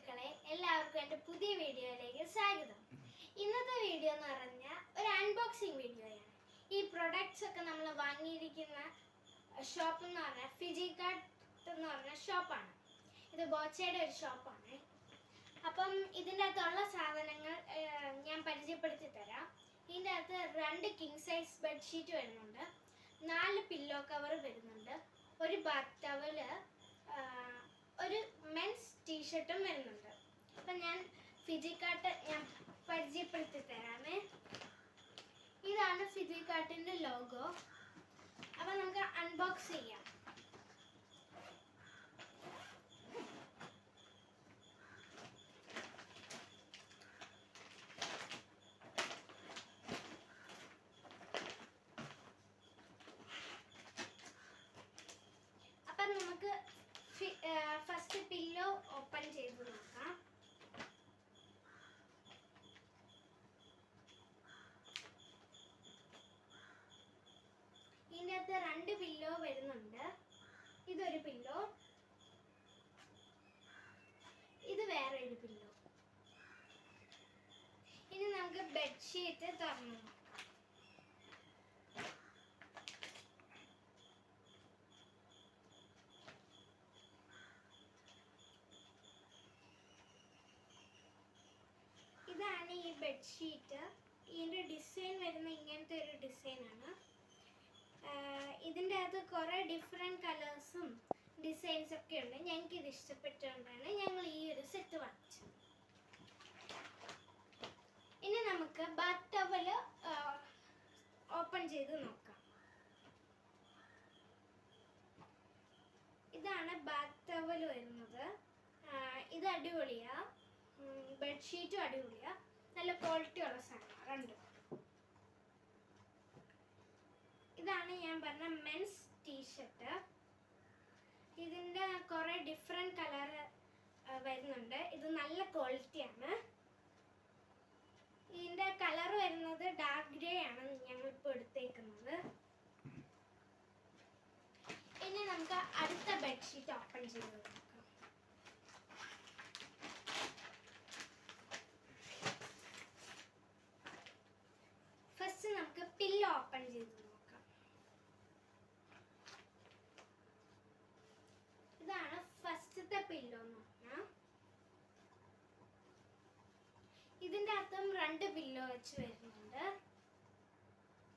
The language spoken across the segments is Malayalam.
സുഹൃത്തുക്കളെ, എല്ലാവർക്കും എൻ്റെ പുതിയ വീഡിയോയിലേക്ക് സ്വാഗതം. ഇന്നത്തെ വീഡിയോ എന്ന് പറഞ്ഞാൽ ഒരു അൺബോക്സിങ് വീഡിയോയാണ്. ഈ പ്രൊഡക്ട്സ് ഒക്കെ നമ്മൾ വാങ്ങിയിരിക്കുന്ന ഷോപ്പ് എന്ന് പറഞ്ഞാൽ ഫിജിക്കാർട്ട് എന്ന് പറഞ്ഞ ഷോപ്പാണ്. ഇത് ബോച്ചയുടെ ഒരു ഷോപ്പാണ്. അപ്പം ഇതിൻ്റെ അകത്തുള്ള സാധനങ്ങൾ ഞാൻ പരിചയപ്പെടുത്തി തരാം. ഇതിൻ്റെ അകത്ത് 2 കിങ് സൈസ് ബെഡ്ഷീറ്റ് വരുന്നുണ്ട്, 4 പില്ലോ കവർ വരുന്നുണ്ട്, ഒരു ബാത്ത് ടവല്, ഒരു മെൻസ് ടീഷർട്ടും വരുന്നുണ്ട്. അപ്പം ഞാൻ ഫിജിക്കാർട്ട് ഞാൻ പരിചയപ്പെടുത്തി തരാമേ. ഇതാണ് ഫിജിക്കാർട്ടിൻ്റെ ലോഗോ. അപ്പം നമുക്ക് അൺബോക്സ് ചെയ്യാം. അപ്പം നമുക്ക് ഫസ്റ്റ് പില്ലോ ഓപ്പൺ ചെയ്ത് നോക്കാം. ഇതിൻ്റെ അകത്ത് 2 പില്ലോ വരുന്നുണ്ട്. ഇതൊരു പില്ലോ, ഇത് വേറെ ഒരു പില്ലോ. ഇനി നമുക്ക് ബെഡ്ഷീറ്റ് തുറന്നു നോക്കാം. ഇതാണ് ഈ ബെഡ്ഷീറ്റ്. ഇതിൻ്റെ ഡിസൈൻ വരുന്ന ഇങ്ങനത്തെ ഒരു ഡിസൈനാണ്. ഇതിൻ്റെ അകത്ത് കുറേ ഡിഫറെൻറ്റ് കളേഴ്സും ഡിസൈൻസ് ഒക്കെ ഉണ്ട്. ഞങ്ങൾക്ക് ഇത് ഇഷ്ടപ്പെട്ടുകൊണ്ടാണ് ഞങ്ങൾ ഈ ഒരു സെറ്റ് വാങ്ങിച്ചത്. ഇനി നമുക്ക് ബാത്ത് ടവല് ഓപ്പൺ ചെയ്ത് നോക്കാം. ഇതാണ് ബാത്ത് ടവല് വരുന്നത്. ഇത് അടിപൊളിയാ, ബെഡ്ഷീറ്റും അടിപൊളിയാ, നല്ല ക്വാളിറ്റി ഉള്ള സാധനമാണ് രണ്ടും. ഇതാണ് ഞാൻ പറഞ്ഞ മെൻസ് ടീഷർട്ട്. ഇതിൻ്റെ കുറേ ഡിഫറെൻറ്റ് കളർ വരുന്നുണ്ട്. ഇത് നല്ല ക്വാളിറ്റിയാണ്. ഇതിൻ്റെ കളർ വരുന്നത് ഡാർക്ക് ഗ്രേ ആണ് ഞങ്ങളിപ്പോൾ എടുത്തേക്കുന്നത്. ഇനി നമുക്ക് അടുത്ത ബെഡ്ഷീറ്റ് ഓപ്പൺ ചെയ്ത് നോക്കാം. ഫസ്റ്റ് നമുക്ക് പില്ലോ ഓപ്പൺ ചെയ്ത് നോക്കാം. ഇതാണ് ഫസ്റ്റത്തെ പില്ലോ എന്ന് പറഞ്ഞാൽ. ഇതിൻ്റെ അകത്തും 2 പില്ലോ വെച്ച് വരുന്നുണ്ട്.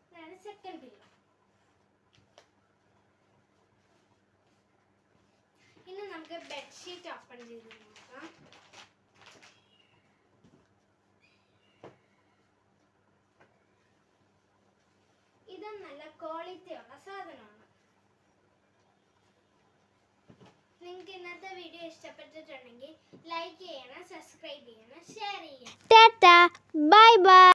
ഇതാണ് സെക്കൻഡ് പില്ലോ. ഇനി നമുക്ക് ബെഡ്ഷീറ്റ് ഓപ്പൺ ചെയ്ത് നോക്കാം. ഇത് നല്ല ക്വാളിറ്റി ഉള്ള സാധനമാണ്. നിങ്ങൾക്ക് ഇന്നത്തെ വീഡിയോ ഇഷ്ടപ്പെട്ടിട്ടുണ്ടെങ്കിൽ ലൈക്ക് ചെയ്യണം, സബ്സ്ക്രൈബ് ചെയ്യണം, ഷെയർ ചെയ്യണം. Tata, bye bye.